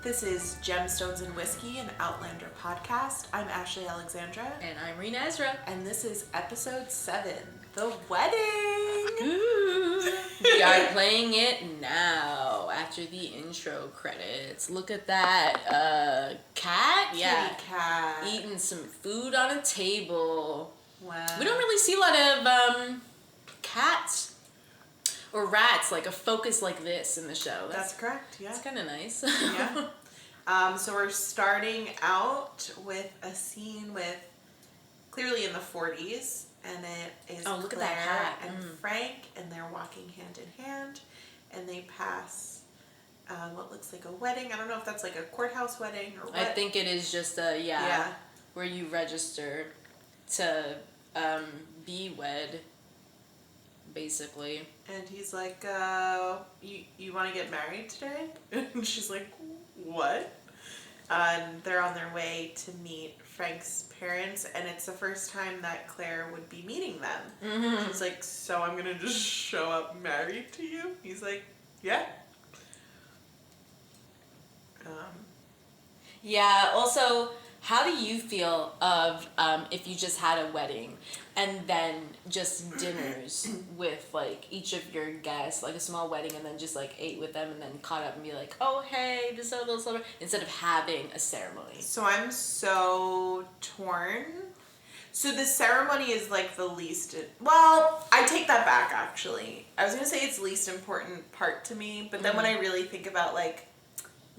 This is Gemstones and Whiskey, an Outlander podcast. I'm Ashley Alexandra. And I'm Reena Ezra. And this is episode 7, The Wedding. Ooh. We are playing it now after the intro credits. Look at that cat. Kitty cat. Eating some food on a table. Wow. We don't really see a lot of cats or rats, like a focus like this in the show. That's correct, yeah. It's kind of nice. Yeah. So we're starting out with a scene with, clearly in the 40s, and it is look Claire at that hat. and Frank, and they're walking hand in hand, and they pass what looks like a wedding. I don't know if that's like a courthouse wedding or what. I think it is just where you register to be wed, basically. And he's like, you want to get married today? And she's like, what? And they're on their way to meet Frank's parents, and it's the first time that Claire would be meeting them. Mm-hmm. She's like, so I'm going to just show up married to you? He's like, yeah. Yeah, also, how do you feel of if you just had a wedding and then just dinners with like each of your guests, like a small wedding, and then just like ate with them and then caught up and be like, oh hey, this is a little celebration, instead of having a ceremony? So I'm so torn. So the ceremony is like the least, well, I take that back actually. I was going to say it's least important part to me, but then when I really think about like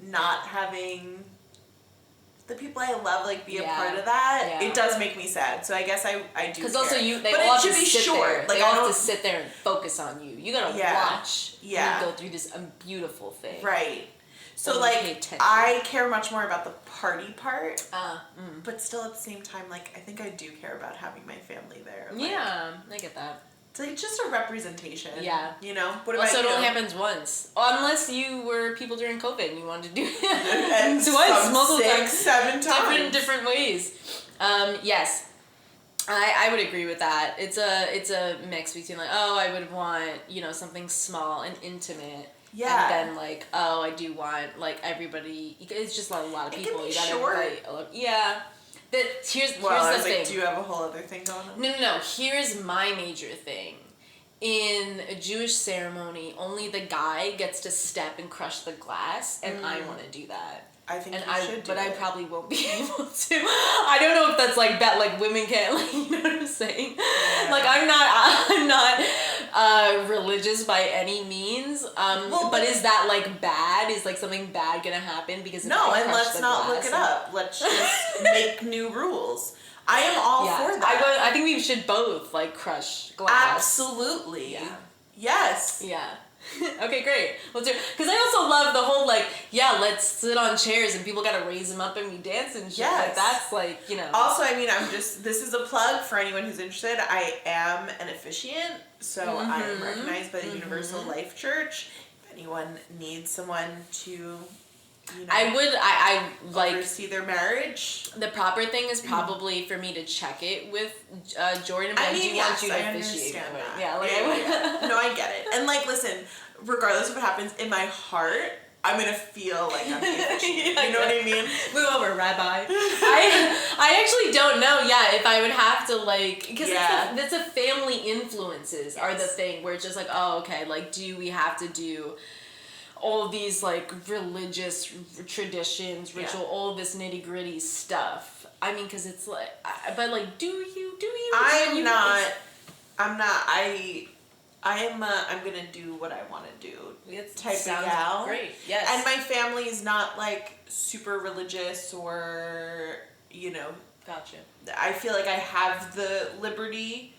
not having the people I love like be a part of that, it does make me sad. So I guess I do. Because also they but all it should have to be sit short. there. Like they all have to sit there and focus on you. You gotta watch me go through this beautiful thing. Right. So and like I care much more about the party part. But still at the same time, like I think I do care about having my family there. Like, yeah, I get that. It's like just a representation. Yeah. You know? What about also, you? it only happens once. Unless you were people during COVID and you wanted to do it and twice, multiple 6, 7 times. Different ways. Yes. I would agree with that. It's a mix between like, oh, I would want, something small and intimate. Yeah. And then like, oh, I do want like everybody. It's just like a lot of people. It can be you gotta short. Yeah. Here's the thing. Do you have a whole other thing going on? No. Here's my major thing. In a Jewish ceremony, only the guy gets to step and crush the glass, and I want to do that. I think should do but it. I probably won't be able to. I don't know if that's like that. Like women can't. Like, you know what I'm saying? Yeah. Like I'm not religious by any means. But is that like bad? Is like something bad gonna happen because no? And let's not look it up. Let's just make new rules. I am all for that. I think we should both like crush glass. Absolutely. Yeah. Yes. Yeah. Okay, great. Let's do it. Because I also love the whole like, let's sit on chairs and people gotta raise them up and we dance and shit. Yes. Like that's like, Also, I mean, this is a plug for anyone who's interested. I am an officiant, so I am recognized by the Universal Life Church. If anyone needs someone to, I like oversee their marriage. The proper thing is probably for me to check it with Jordan. But I want you to officiate. That. Yeah, No, I get it. And like, listen, regardless of what happens in my heart, I'm gonna feel like I'm the officiant. You know what I mean? Move over, Rabbi. I actually don't know. Yeah, if I would have to like, because that's a family influences are the thing where it's just like, oh, okay, like, do we have to do all these like religious traditions, ritual, all this nitty gritty stuff? I mean, because it's like, but like, do you? I'm gonna do what I want to do. It's type of gal. Great. Yes. And my family is not like super religious or Gotcha. I feel like I have the liberty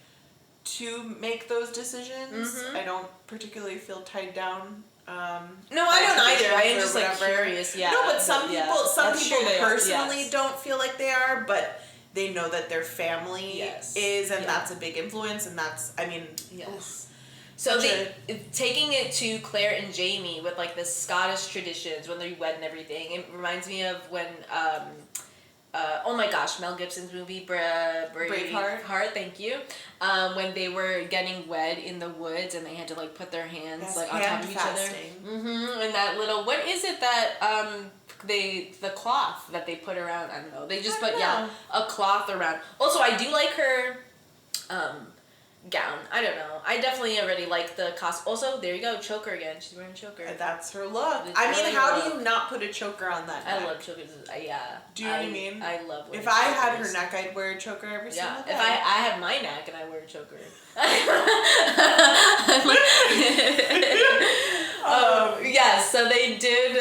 to make those decisions. I don't particularly feel tied down. No, I don't either. I am just like curious. Yeah. No, but some people personally don't feel like they are, but they know that their family is, and that's a big influence, and that's, I mean, yes. So taking it to Claire and Jamie with like the Scottish traditions when they wed and everything, it reminds me of when oh my gosh, Mel Gibson's movie Braveheart, thank you. When they were getting wed in the woods and they had to like put their hands like on top of each other. Mm-hmm. And that little, what is it that the cloth that they put around, I don't know. They just put a cloth around. Also, I do like her gown. I don't know. I definitely already like the costume. Also, there you go, choker again. She's wearing a choker. That's her look. I mean, how do you not put a choker on that neck? I love chokers. Yeah. Do you know what I mean? I love wearing If I had her neck, I'd wear a choker every single day. If I have my neck and I wear a choker. So they did,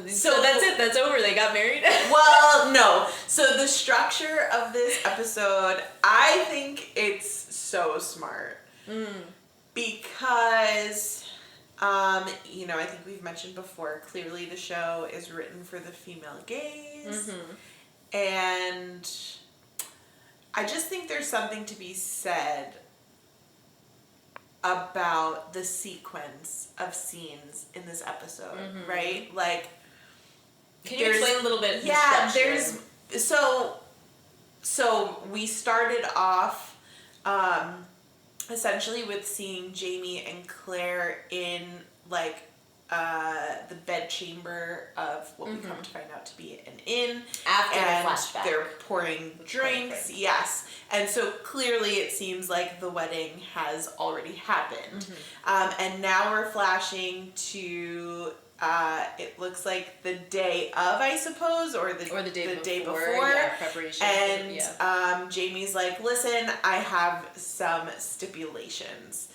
so that's it. That's over. They got married. Well, no. So the structure of this episode, I think it's so smart. Because, you know, I think we've mentioned before, clearly the show is written for the female gaze. And I just think there's something to be said about the sequence of scenes in this episode, right? Like, can you explain a little bit? Yeah, there's so we started off essentially with seeing Jamie and Claire in like the bedchamber of what we come to find out to be an inn. After the flashback. They're pouring drinks, yes. And so clearly it seems like the wedding has already happened. And now we're flashing to, it looks like the day of, I suppose, or the day before. Yeah, preparation. And Jamie's like, listen, I have some stipulations.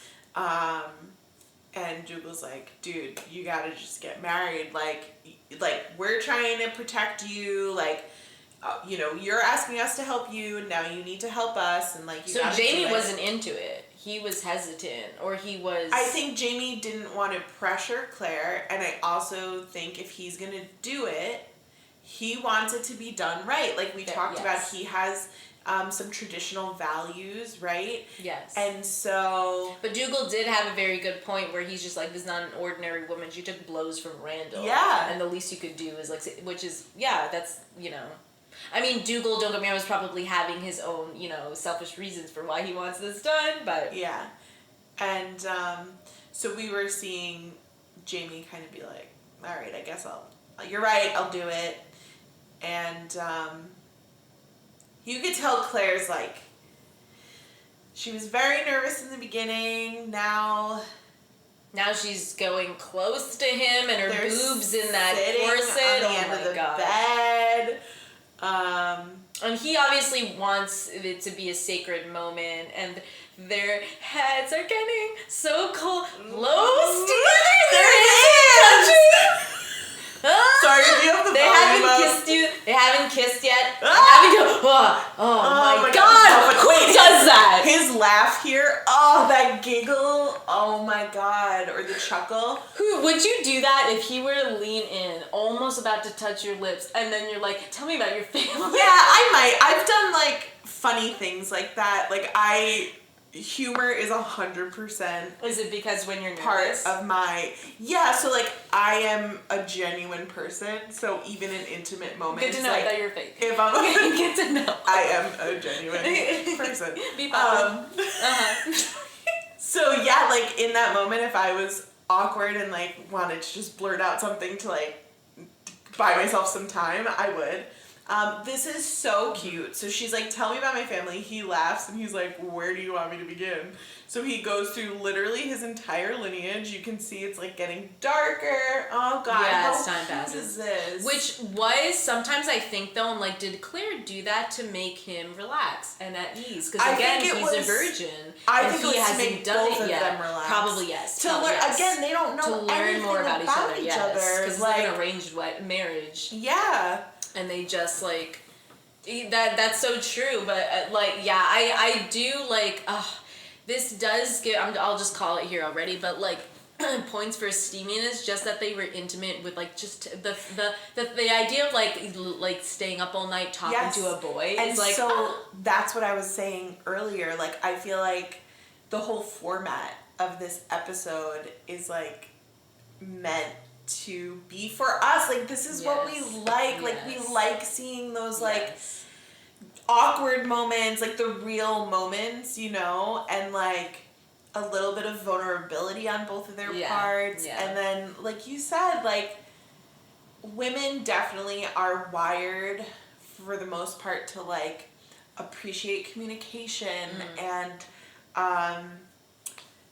And Dougal's like, dude, you gotta just get married. Like we're trying to protect you. Like, you know, you're asking us to help you, and now you need to help us. And like, you so Jamie wasn't into it. He was hesitant, or he was. I think Jamie didn't want to pressure Claire, and I also think if he's gonna do it, he wants it to be done right. Like we talked about, he has. Some traditional values, right? Yes. And so... But Dougal did have a very good point where he's just like, this is not an ordinary woman. She took blows from Randall. Yeah. And the least you could do is like, which is, that's, you know... I mean, Dougal, don't get me wrong, was probably having his own, you know, selfish reasons for why he wants this done, but... Yeah. And so we were seeing Jamie kind of be like, all right, I guess you're right, I'll do it. And... you could tell Claire's like, she was very nervous in the beginning. Now she's going close to him, and her boobs in that on corset. the end of the bed. And he obviously wants it to be a sacred moment, and their heads are getting so close together. There it is. Sorry, do you have the They volume haven't up? kissed you. They haven't kissed yet. Oh my God. Who does that? His laugh here. Oh, that giggle. Oh my God. Or the chuckle. Who would you do that if he were to lean in, almost about to touch your lips, and then you're like, tell me about your family? Yeah, I might. I've done like funny things like that. Like humor is 100%. Is it because when you're part nervous? of my so like I am a genuine person, so even in intimate moments, good to know like, that you're fake. If I'm good to know. I am a genuine person. Be So yeah, like in that moment, if I was awkward and like wanted to just blurt out something to like buy myself some time, I would. This is so cute. So she's like, tell me about my family. He laughs and he's like, where do you want me to begin? So he goes through literally his entire lineage. You can see it's like getting darker. Oh God. Yeah, as time passes. This? Which was, sometimes I think though, I'm like, did Claire do that to make him relax and at ease? Because again, he's a virgin. I think it was to make both of them relax. Probably yes. To learn, again, they don't know to learn more about each other. Yes, because it's like an arranged marriage. Yeah. And they just like that's so true, but I do like this does give I'll just call it here already, but like points for steaminess, just that they were intimate with like just the idea of like staying up all night talking to a boy. And is like so that's what I was saying earlier. Like I feel like the whole format of this episode is like meant to be for us. Like this is what we like. Like we like seeing those like awkward moments, like the real moments, you know, and like a little bit of vulnerability on both of their parts. And then like you said, like women definitely are wired for the most part to like appreciate communication and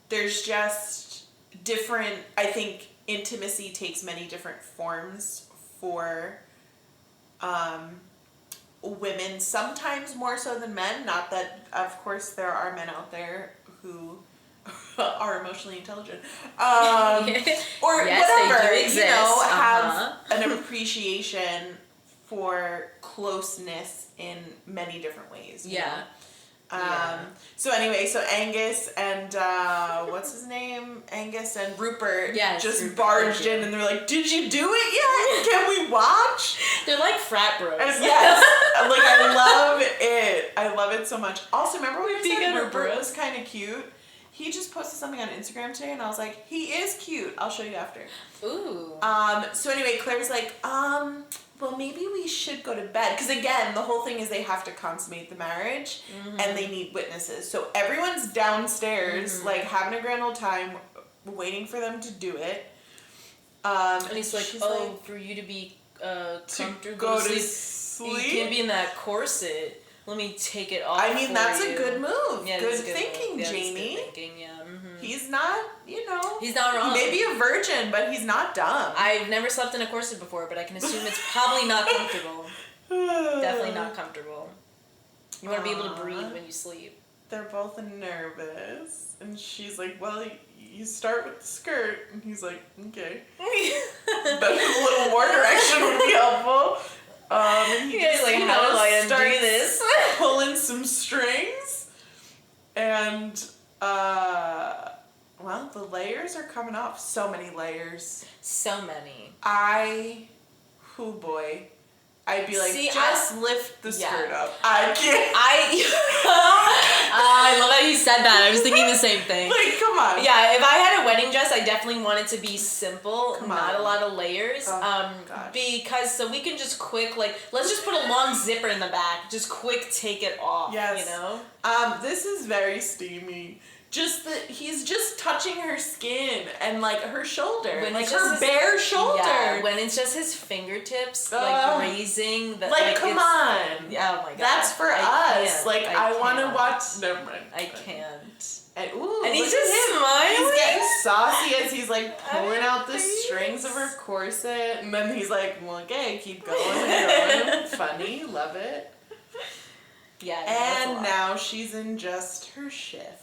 there's just different, I think intimacy takes many different forms for women, sometimes more so than men. Not that, of course, there are men out there who are emotionally intelligent, or yes, whatever, they do exist. You know, have an appreciation for closeness in many different ways. You know? So anyway, so Angus and what's his name? Angus and Rupert just barged in and they're like, "Did you do it yet? Can we watch?" They're like frat bros. And yes, like I love it. I love it so much. Also, remember when you said Rupert was kind of cute? He just posted something on Instagram today, and I was like, he is cute. I'll show you after. Ooh. So anyway, Claire's like, well, maybe we should go to bed. Because again, the whole thing is they have to consummate the marriage, and they need witnesses. So everyone's downstairs, like, having a grand old time, waiting for them to do it. And he's like, for you to be comfortable go to sleep, you can't be in that corset. Let me take it off. I mean, that's a good move. Yeah, good thinking, Jamie. Good thinking, yeah. He's not, you know. He's not wrong. He may be a virgin, but he's not dumb. I've never slept in a corset before, but I can assume it's probably not comfortable. Definitely not comfortable. You want to be able to breathe when you sleep. They're both nervous. And she's like, well, you start with the skirt. And he's like, okay. But a little more direction would be helpful. And he just, like, how do I undo this? Pulling some strings. And, well, the layers are coming off. So many layers. So many. Oh boy. I'd be like, See, just lift the skirt up. I can't. I love how you said that. I was thinking the same thing. Like, come on. Yeah, if I had a wedding dress, I definitely want it to be simple, not a lot of layers. Oh, because so we can just quick, like, let's just put a long zipper in the back. Just quick take it off. Yes. You know? This is very steamy. Just that he's just touching her skin and like her shoulder, when like her bare shoulder. Yeah, when it's just his fingertips like grazing. Like come on. Oh my god. That's for us. Like I want to watch. Never mind. I can't. And he's just smiling. He's getting saucy as he's like pulling out the strings of her corset, and then he's like, "Well, okay, keep going and going." Funny, love it. Yeah. And now she's in just her shift.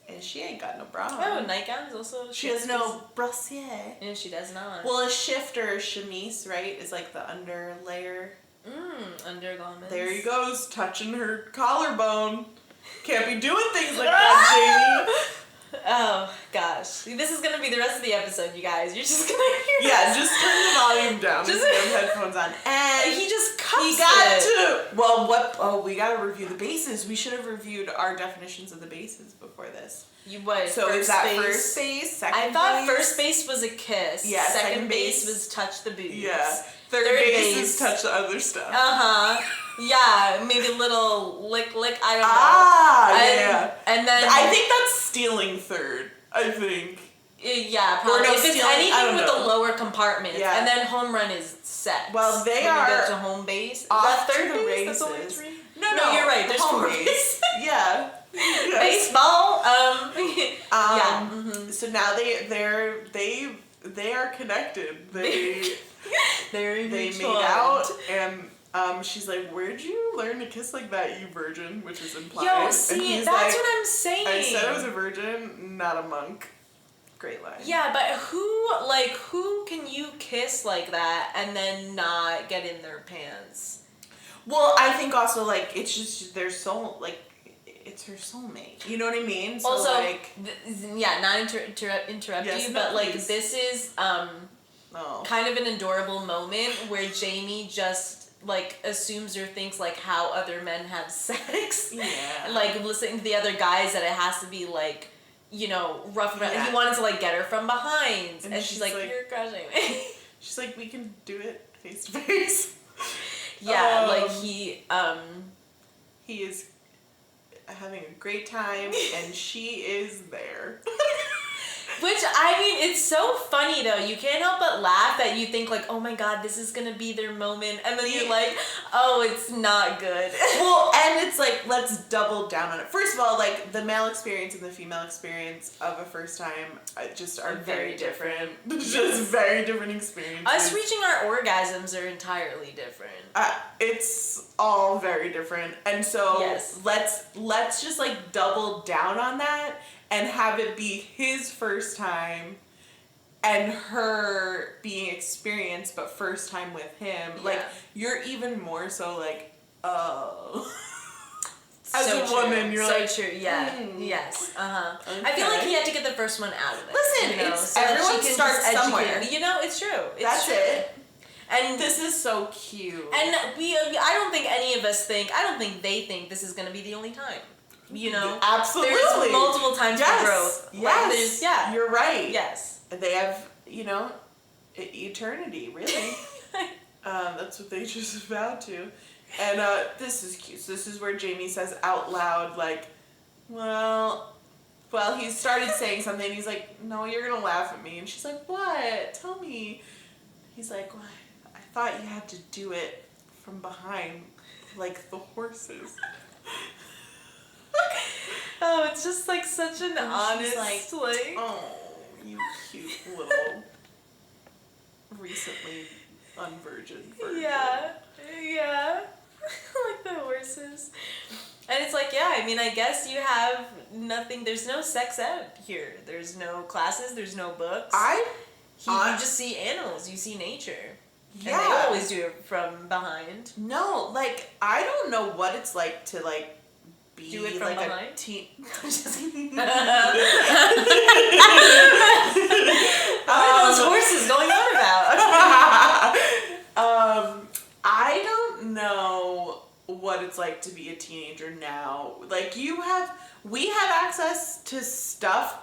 And she ain't got no bra on. Oh, nightgowns also. She has no brassiere. Yeah, she does not. Well, a shift or a chemise, right, is like the under layer. Undergarments. There he goes, touching her collarbone. Can't be doing things like that, Jamie. Oh, gosh. This is going to be the rest of the episode, you guys. You're just going to hear Yeah, just turn the volume down. Just have headphones on. And he just cups He got to... Well, what... Oh, we got to review the bases. We should have reviewed our definitions of the bases before this. So is that first base, second base? I thought first base was a kiss. Yeah, second base was touch the boobs. Yeah. Third base is touch the other stuff. Yeah, maybe a little lick, I don't know. Yeah. And then... I think that's stealing third, I think. Yeah, probably. Or no, if it's anything with the lower compartments. Yeah. And then home run is set. Well, they when are... you get to home base. Off third to the base? races. That's only three? No, you're right. There's home four base. Yeah. Yes. Baseball. So now they are connected. They made out, and she's like, "Where'd you learn to kiss like that, you virgin?" Which is implied. Yo, see, that's like, what I'm saying. I said I was a virgin, not a monk. Great line. Yeah, but who can you kiss like that and then not get in their pants? Well, I think also like it's just their soul, like it's her soulmate. You know what I mean? So also, like, not interrupt yes, you, no, but like please. this is kind of an adorable moment where Jamie just like assumes or thinks like how other men have sex. Yeah. Like listening to the other guys that it has to be like, you know, rough. Yeah. He wanted to like get her from behind, and she's like, like, "You're crushing me." She's like, "We can do it face to face." Yeah, like he is having a great time, and she is there. Which, I mean, it's so funny, though. You can't help but laugh that you think, like, oh my god, this is gonna be their moment. And then you're like, oh, it's not good. Well, and it's like, let's double down on it. First of all, like, the male experience and the female experience of a first time just are very different. Just very different experiences. Us reaching our orgasms are entirely different. It's all very different. And so let's just, like, double down on that and have it be his first time and her being experienced but first time with him. Yeah. Like, you're even more so like, oh. As so a woman, you're so like... So true, yeah. Yes, Okay. I feel like he had to get the first one out of it. Listen, you know, so everyone starts somewhere. You know, it's true. That's true. it. And this is so cute. And I don't think any of us think, I don't think they think this is going to be the only time. You know? Absolutely. There's multiple times for growth. Yes. Like, you're right. Yes. They have, you know, eternity, really. That's what they just vowed to. And this is cute. So this is where Jamie says out loud, like, well, he started saying something. He's like, no, you're going to laugh at me. And she's like, what? Tell me. He's like, well, I thought you had to do it from behind, like the horses. Oh, it's just like such an honest, like, oh, you cute little recently unvirgin virgin. Yeah. Like the horses. And it's like, yeah, I mean, I guess you have nothing, there's no sex ed here. There's no classes, there's no books. You just see animals, you see nature. Yeah. And they always do it from behind. No, like, I don't know what it's like to, like, do it from like behind? a teen. What are those horses going on about? I don't know what it's like to be a teenager now. Like, we have access to stuff.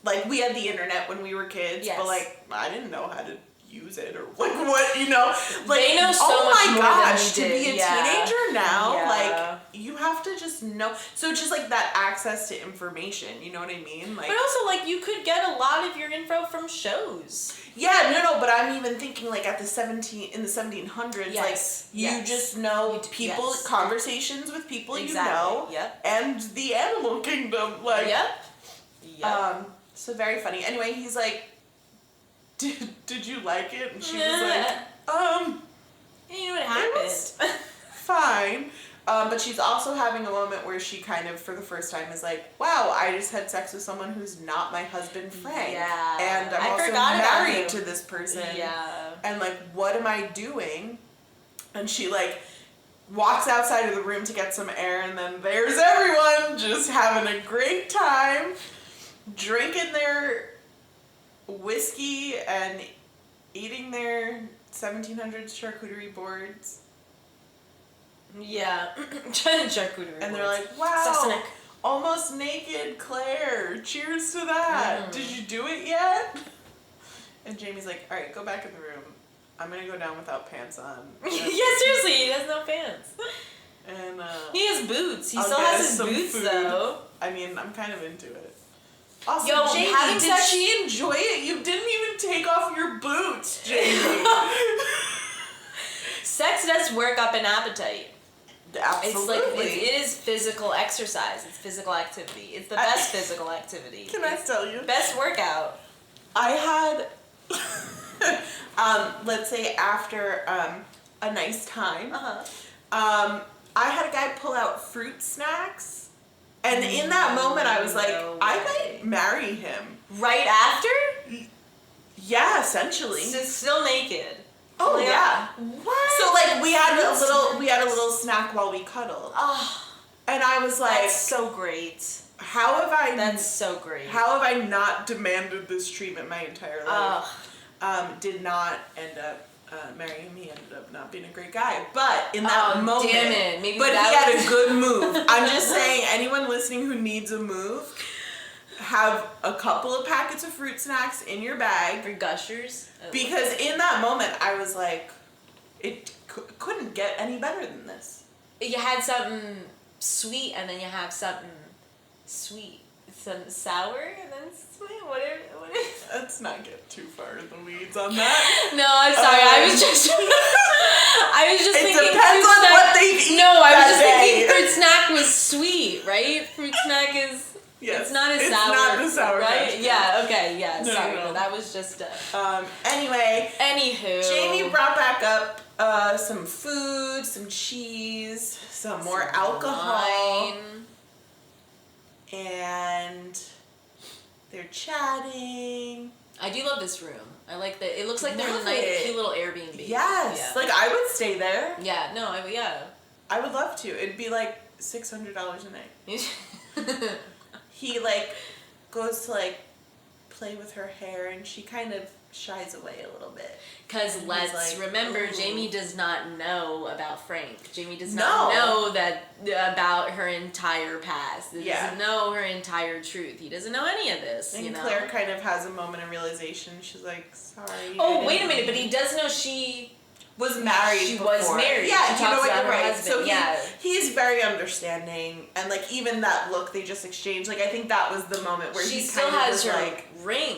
Like, we had the internet when we were kids, but, like, I didn't know how to use it or, like, what, you know? Like, they know so much more than we did. To be a teenager now, like, you have to just know. So it's just, like, that access to information, you know what I mean? Like, but also, like, you could get a lot of your info from shows. Yeah, no, but I'm even thinking, like, in the 1700s, like, you just know people, conversations with people you know, and the animal kingdom, like, so very funny. Anyway, he's like, did you like it? And she was like, you know what happened? Fine. But she's also having a moment where she kind of, for the first time, is like, wow, I just had sex with someone who's not my husband, Frank. Yeah. And I'm also married to this person. Yeah. And, like, what am I doing? And she, like, walks outside of the room to get some air, and then there's everyone just having a great time, drinking their whiskey and eating their 1700s charcuterie boards. Yeah. Charcuterie and they're like, wow, almost naked Claire. Cheers to that. Did you do it yet? And Jamie's like, all right, go back in the room. I'm going to go down without pants on. Yeah, seriously, he has no pants. And he has boots. He still has his boots, food. Though. I mean, I'm kind of into it. Also, yo, Jamie, did she enjoy it? You didn't even take off your boots, Jamie. Sex does work up an appetite. Absolutely. It's like, it is physical exercise. It's physical activity. It's the best physical activity. Can I tell you? Best workout. I had, let's say after a nice time, I had a guy pull out fruit snacks. And in that moment, I was like, I might marry him. Right after? Yeah, essentially. So still naked. Oh yeah. What? So like we had a little snack while we cuddled. Oh. And I was like, that's so great. How have I? That's so great. How have I not demanded this treatment my entire life? Did not end up marrying him. He ended up not being a great guy. But in that moment, damn it. Maybe but he had a good move. I'm just saying, anyone listening who needs a move, have a couple of packets of fruit snacks in your bag. For gushers. Because in that moment, I was like, it couldn't get any better than this. You had something sweet, and then you have something sweet. some sour and then sweet. What is? Let's not get too far in the weeds on that. No, I'm sorry. I was just thinking. It depends on what they've eaten. No, I was just day. thinking fruit snack was sweet, right? Fruit snack is. Yes, it's not as sour. It's not the sour, right? Yeah. Okay. Yeah. No, sorry. no. That was just. Anyway. Anywho. Jamie brought back up some food, some cheese, some more alcohol. Wine. And they're chatting. I do love this room. I like that. It looks like they're in a nice, cute little Airbnb. Yes. Yeah. Like, I would stay there. Yeah. No. I would love to. It'd be like $600 a night. He, like, goes to, like, play with her hair, and she kind of shies away a little bit. Because let's remember, Jamie does not know about Frank. Jamie does not know about her entire past. He doesn't know her entire truth. He doesn't know any of this. And Claire kind of has a moment of realization. She's like, sorry. Oh, wait a minute, but he does know she was married. She was married. Yeah, she you know what, you're right. Husband. So he's very understanding, and like even that look they just exchanged. Like I think that was the moment where she he still kind of has was her like ring.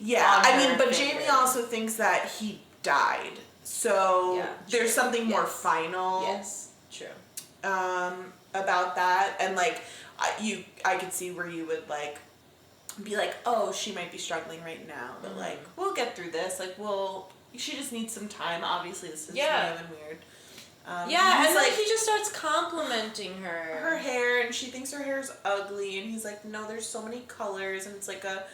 Yeah, I mean, but Jamie also thinks that he died, so there's something more final. Yes, true. About that, and like I could see where you would like be like, oh, she might be struggling right now, but like we'll get through this. Like she just needs some time. Obviously, this is new and weird. And like he just starts complimenting her hair, and she thinks her hair's ugly, and he's like, no, there's so many colors, and it's like a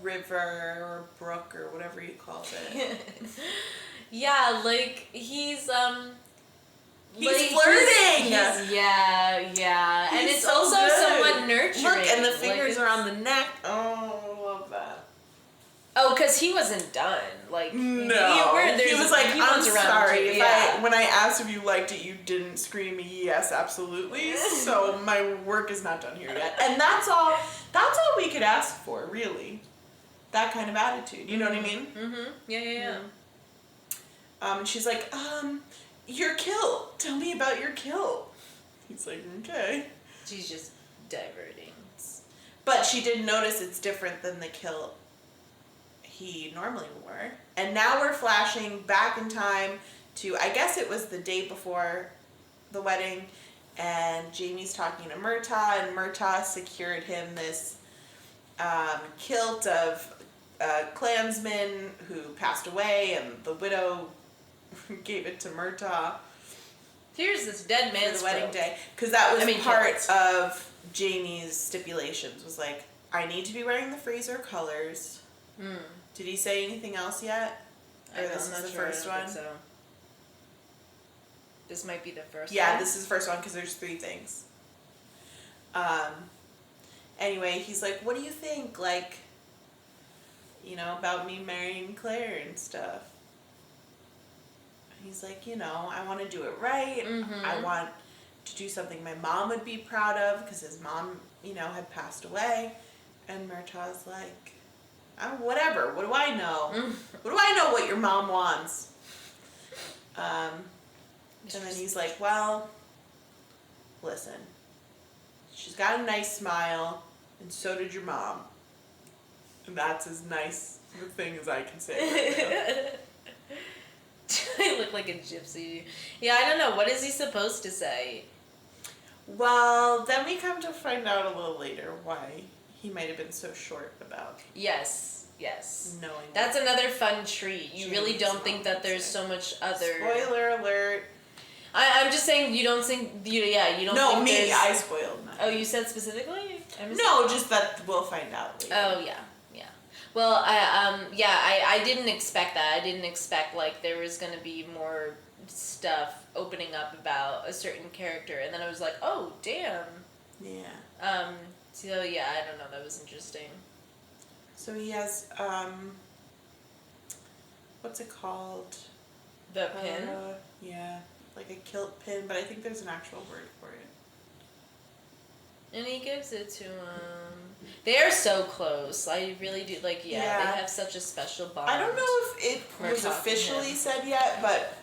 river or a brook or whatever he calls it. like he's flirting. Yeah, and it's so also good. somewhat nurturing. Look, and the fingers are on the neck. Oh, I love that. Oh, because he wasn't done. Like, no. He was like, I'm sorry. When I asked if you liked it, you didn't scream, yes, absolutely. So my work is not done here yet. And that's all we could ask for, really. That kind of attitude. You know what I mean? Mm-hmm. Yeah. And she's like, your kilt. Tell me about your kilt. He's like, okay. She's just diverting. But she did notice it's different than the kilt he normally wore. And now we're flashing back in time to, I guess it was the day before the wedding, and Jamie's talking to Murtaugh, and Murtaugh secured him this kilt of a Klansman who passed away, and the widow gave it to Murtaugh. Here's this dead man's for the wedding day. Because that was part of Jamie's stipulations, was like, I need to be wearing the Fraser colors. Did he say anything else yet? Or this is the first one? So. This might be the first one. Yeah, this is the first one because there's 3 things. Anyway, he's like, what do you think, like, about me marrying Claire and stuff? He's like, I want to do it right. Mm-hmm. I want to do something my mom would be proud of because his mom, had passed away. And Murtaugh's like, oh, whatever. What do I know? What do I know what your mom wants? And then he's like, well, listen. She's got a nice smile, and so did your mom. And that's as nice a thing as I can say right now. I look like a gypsy. Yeah, I don't know. What is he supposed to say? Well, then we come to find out a little later why he might have been so short about. Yes. Knowing. That's another fun treat. You really don't think that there's so much other. Spoiler alert. I'm just saying you don't think you don't. No, think me. I spoiled mine. Oh, you said specifically? No, just that we'll find out later. Oh yeah. Well, I didn't expect that. I didn't expect like there was gonna be more stuff opening up about a certain character, and then I was like, oh damn. Yeah. So yeah, I don't know. That was interesting. So he has what's it called? The pin. Yeah, like a kilt pin, but I think there's an actual word for it. And he gives it to him. They are so close. I really do they have such a special bond. I don't know if it was officially said yet, but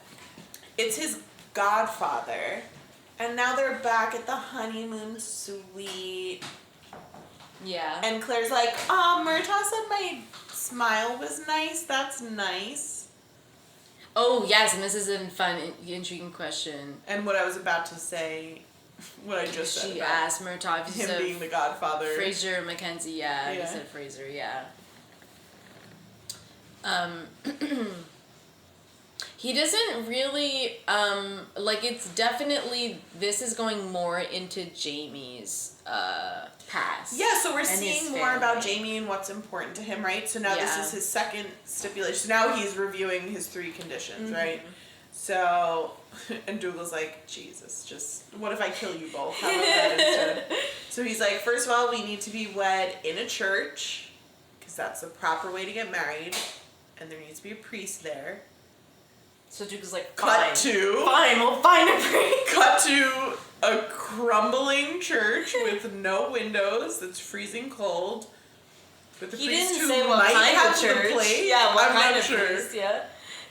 it's his godfather. And now they're back at the honeymoon suite. Yeah. And Claire's like, Murtaugh said my smile was nice. That's nice. Oh, yes, and this is a fun, intriguing question. And what I was about to say, what I just said. She asked Murtaugh if he him being the godfather. Fraser Mackenzie, yeah. He said Fraser, yeah. He doesn't really, it's definitely, this is going more into Jamie's past. Yeah, so we're seeing more about Jamie and what's important to him, right? So now this is his second stipulation. So now he's reviewing his 3 conditions, right? So, and Dougal's like, Jesus, just, what if I kill you both? How about that instead? So he's like, first of all, we need to be wed in a church, because that's the proper way to get married, and there needs to be a priest there. So Dougal's like, Fine, we'll find a priest. Cut to a crumbling church with no windows that's freezing cold. With a priest who might have the plague. Yeah, what I'm kind not of sure. priest? Yeah,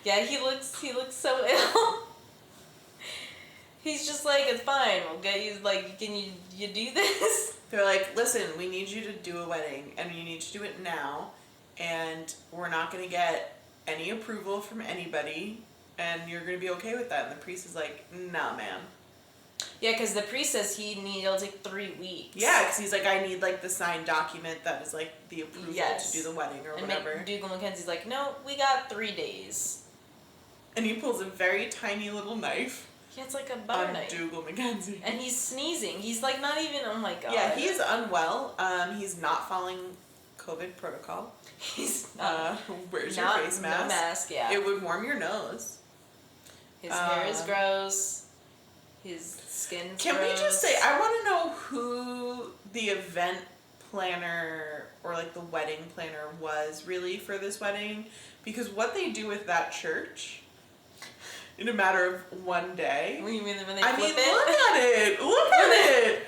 yeah. He looks so ill. He's just like, it's fine. We'll get you. Like, can you do this? They're like, listen, we need you to do a wedding, and you need to do it now, and we're not gonna get any approval from anybody, and you're gonna be okay with that. And the priest is like, nah, man. Yeah, because the priest says it'll take 3 weeks. Yeah, because he's like, I need like the signed document that is like the approval to do the wedding or whatever. And Dougal Mackenzie's like, no, we got 3 days. And he pulls a very tiny little knife. Yeah, it's like a butter knife. Dougal Mackenzie. And he's sneezing. He's like not even, oh my god. Yeah, he is unwell. He's not following COVID protocol. He's where's your face mask? No mask, yeah. It would warm your nose. His hair is gross. His skin's Can gross. we just say, I want to know who the event planner or like the wedding planner was really for this wedding, because what they do with that church in a matter of one day. What do you mean when they flip it? Look at it! Look at it!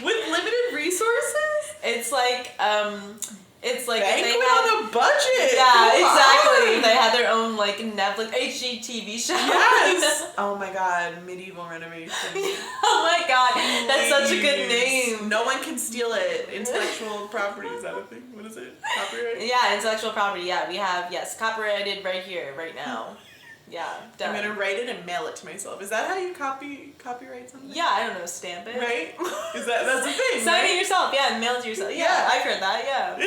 With limited resources? It's like Banquet on a budget! Yeah, exactly. They had their own like Netflix HGTV show. Yes! Oh my god, medieval renovation. Oh my god, that's such a good name. No one can steal it. Intellectual property, is that a thing? What is it? Copyright? Yeah, intellectual property. Yeah, we have, yes, copyrighted right here, right now. Yeah, done. I'm gonna write it and mail it to myself. Is that how you copyright something? Yeah, I don't know, stamp it. Right? That's a thing, Sign it yourself, yeah, and mail it to yourself. Yeah, I've heard that, yeah.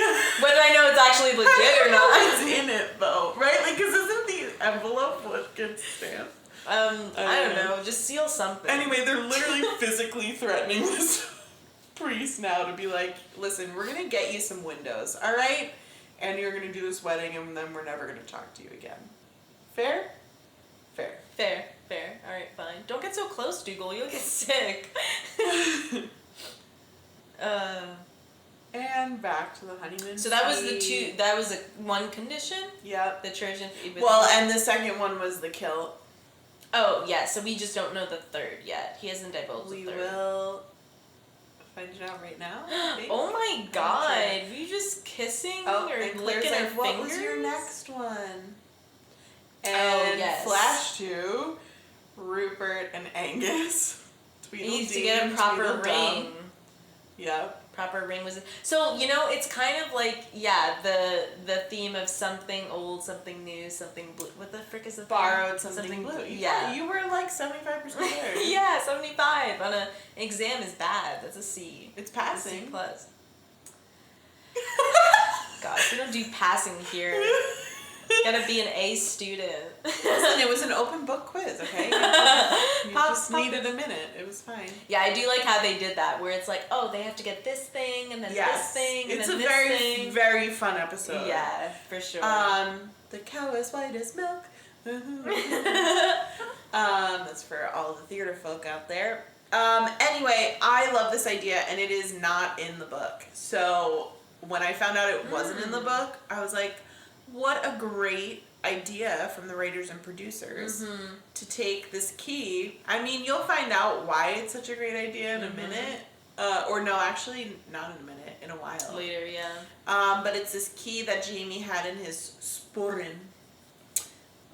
Whether I know it's actually legit or not. What's in it, though, right? Like, because isn't the envelope what gets stamped? I don't know, just seal something. Anyway, they're literally physically threatening this priest now to be like, listen, we're gonna get you some windows, alright? And you're gonna do this wedding, and then we're never gonna talk to you again. Fair? Fair. Alright, fine. Don't get so close, Dougal. You'll get sick. And back to the honeymoon. So that was the one condition? Yep. The church and... and the second one was the kill. Oh, yeah, so we just don't know the third yet. He hasn't divulged the third. We will find it out right now. Oh my god. Were you just kissing or and licking her what fingers? was your next one? And flash to Rupert and Angus. He needs to get a proper ring. Yep. Proper ring was... So, it's kind of like, the theme of something old, something new, something blue. What the frick is the Borrowed, something blue. You were like 75% there. Yeah, 75 on an exam is bad. That's a C. It's passing. A C+. Gosh, we don't do passing here. Gotta be an A student. Listen, it was an open book quiz, okay? You just needed a minute. It was fine. Yeah, I do like how they did that, where it's like, oh, they have to get this thing, and then this thing, and then this thing. It's a very, very fun episode. Yeah, for sure. The cow is white as milk. That's for all the theater folk out there. Anyway, I love this idea, and it is not in the book. So when I found out it wasn't in the book, I was like, what a great idea from the writers and producers to take this key. I mean, you'll find out why it's such a great idea in a minute. Or no, actually not in a minute, in a while. Later, yeah. But it's this key that Jamie had in his sporin.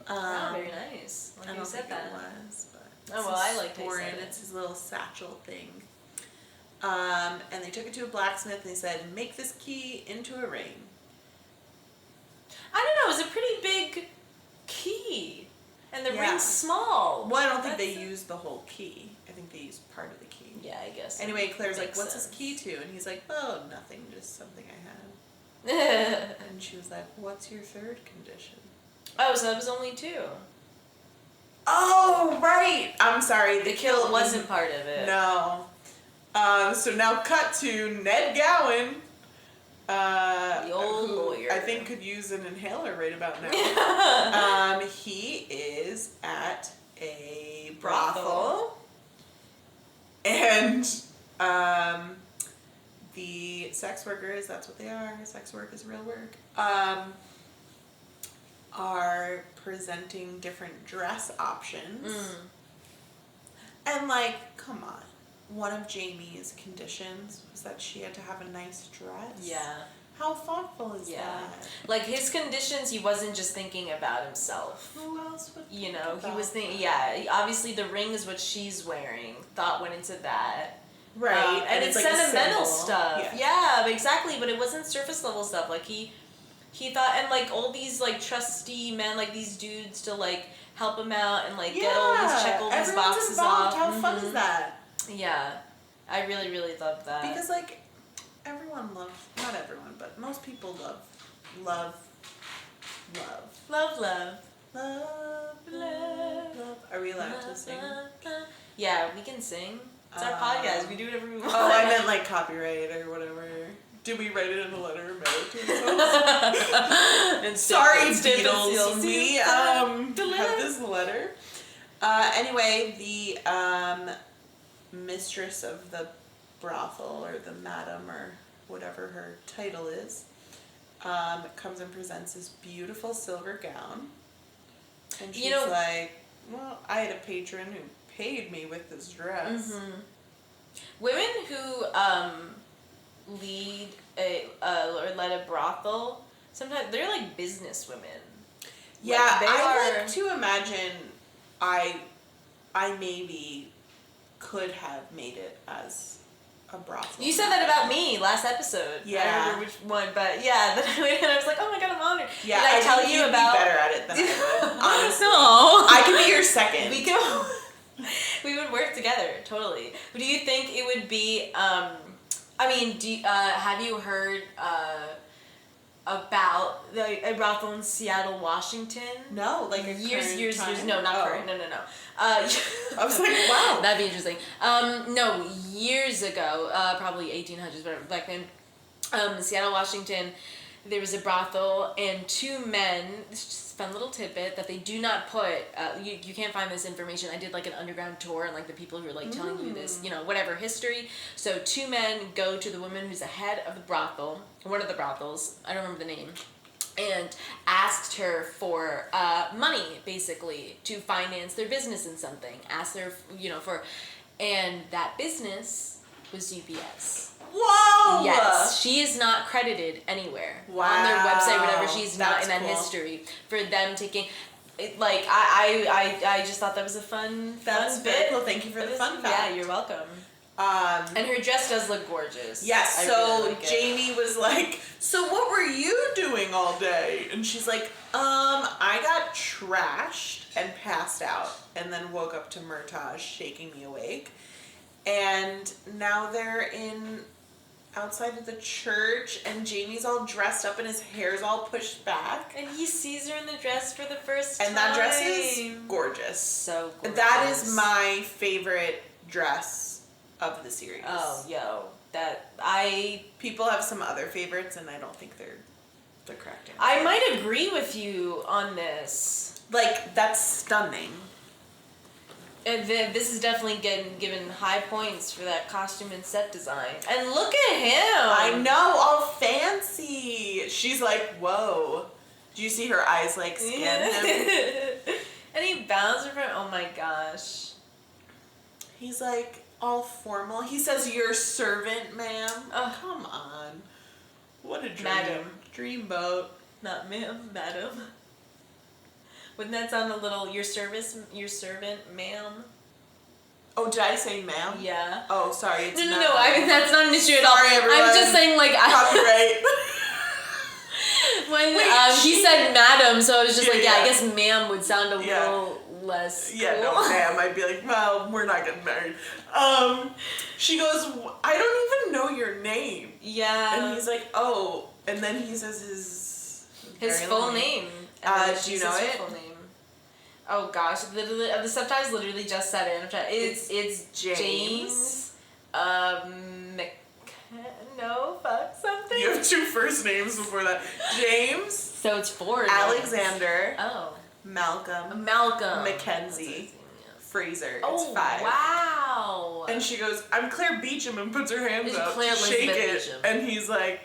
Very nice. Like I don't said think that. it was, but I liked it. Sporin. It's his little satchel thing. And they took it to a blacksmith and they said, make this key into a ring. I don't know, it was a pretty big key. And the ring's small. Well, I don't think they used the whole key. I think they used part of the key. Yeah, I guess. Anyway, Claire's like, what's this key to? And he's like, oh, nothing, just something I had. And she was like, what's your third condition? Oh, so that was only 2. Oh, right. I'm sorry. The kilt wasn't part of it. No. So now cut to Ned Gowan. The old lawyer. I think could use an inhaler right about now. He is at a brothel. And the sex workers, that's what they are, sex work is real work, are presenting different dress options. And like, come on. One of Jamie's conditions was that she had to have a nice dress. Yeah. How thoughtful is that? Like his conditions, he wasn't just thinking about himself. Who else would he was thinking, yeah, obviously the ring is what she's wearing. Thought went into that. Right. And it's like sentimental stuff. Yeah, exactly, but it wasn't surface level stuff. Like he thought, and like all these like trusty men, like these dudes to like help him out and like get all these, check all these boxes involved. off. How fun is that? Yeah. I really, really loved that. Because like everyone loves, not everyone, but most people love. Are we allowed to sing? Yeah, we can sing. It's our podcast. We do whatever we want. Oh, I meant like copyright or whatever. Did we write it in a letter or mail it to ourselves? Sorry, Beatles. We have this letter. Anyway, the mistress of the brothel, or the madam, or whatever her title is, comes and presents this beautiful silver gown. And she's like, well, I had a patron who paid me with this dress. Women who lead or led a brothel, sometimes they're like business women. Yeah, I like to imagine I maybe could have made it as a brothel. You said that about me last episode. Yeah. I don't remember which one, but yeah, then I was like, oh my god, I'm honored. Yeah, did I tell you about? Be better at it than I would, honestly. No. I could be your second. We would work together, totally. But do you think it would be, have you heard about a brothel in Seattle, Washington? No, like years. No, not current. No. I was like, wow. That'd be interesting. No, years ago, probably 1800s, whatever, back then, Seattle, Washington, there was a brothel, and 2 men, this is just a fun little tidbit, that they do not put, you can't find this information. I did like an underground tour, and like the people who are like telling you this, whatever history. So 2 men go to the woman who's the head of the brothel, one of the brothels, I don't remember the name, and asked her for money, basically, to finance their business in something. Asked her, and that business was UPS. Whoa! Yes, she is not credited anywhere on their website, whatever. She's not in that history for them taking. I just thought that was a fun bit. Cool. Thank you for the fun fact. Yeah, you're welcome. And her dress does look gorgeous. Yes. So really Jamie was like, "So what were you doing all day?" And she's like, I got trashed and passed out, and then woke up to Murtaj shaking me awake, and now they're outside of the church, and Jamie's all dressed up and his hair's all pushed back. And he sees her in the dress for the first time. And that dress is gorgeous. So gorgeous. That is my favorite dress of the series. Oh, People have some other favorites, and I don't think they're the correct answer. I might agree with you on this. Like, that's stunning. And this is definitely getting given high points for that costume and set design. And look at him! I know, all fancy. She's like, whoa. Do you see her eyes like scan him? And he bows her. Oh my gosh. He's like all formal. He says, "Your servant, ma'am." Oh, come on. What a dream. Madam. Dreamboat. Not ma'am, madam. Wouldn't that sound a little, your servant, ma'am? Oh, did I say ma'am? Yeah. Oh, sorry. It's No. ma'am. I mean, that's not an issue at all. Sorry, everyone. I'm just saying, like, copyright. When he said madam, so I was just like, I yeah. guess ma'am would sound a little less cool. Yeah, no, ma'am. I'd be like, well, we're not getting married. She goes, I don't even know your name. Yeah. And he's like, oh. And then he says his full name. Do you know it? Full name. Oh gosh, literally, the subtitles literally just said it. It's James. No, fuck something. You have 2 first names before that. James. So it's 4 Alexander. Names. Oh. Malcolm. Mackenzie. Fraser. Oh, it's 5. Wow. And she goes, I'm Claire Beecham, and puts her hands It's up. Claire Shake Elizabeth it. Beecham. And he's like,